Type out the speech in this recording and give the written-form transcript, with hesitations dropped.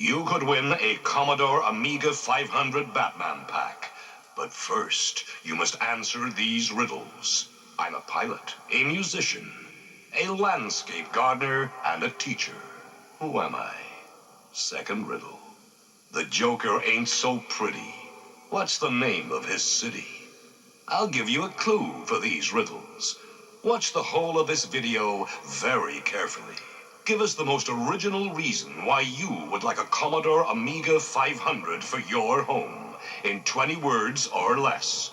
You could win a Commodore Amiga 500 Batman pack. But first, you must answer these riddles. I'm a pilot, a musician, a landscape gardener, and a teacher. Who am I? Second riddle. The Joker ain't so pretty. What's the name of his city? I'll give you a clue for these riddles. Watch the whole of this video very carefully. Give us the most original reason why you would like a Commodore Amiga 500 for your home in 20 words or less.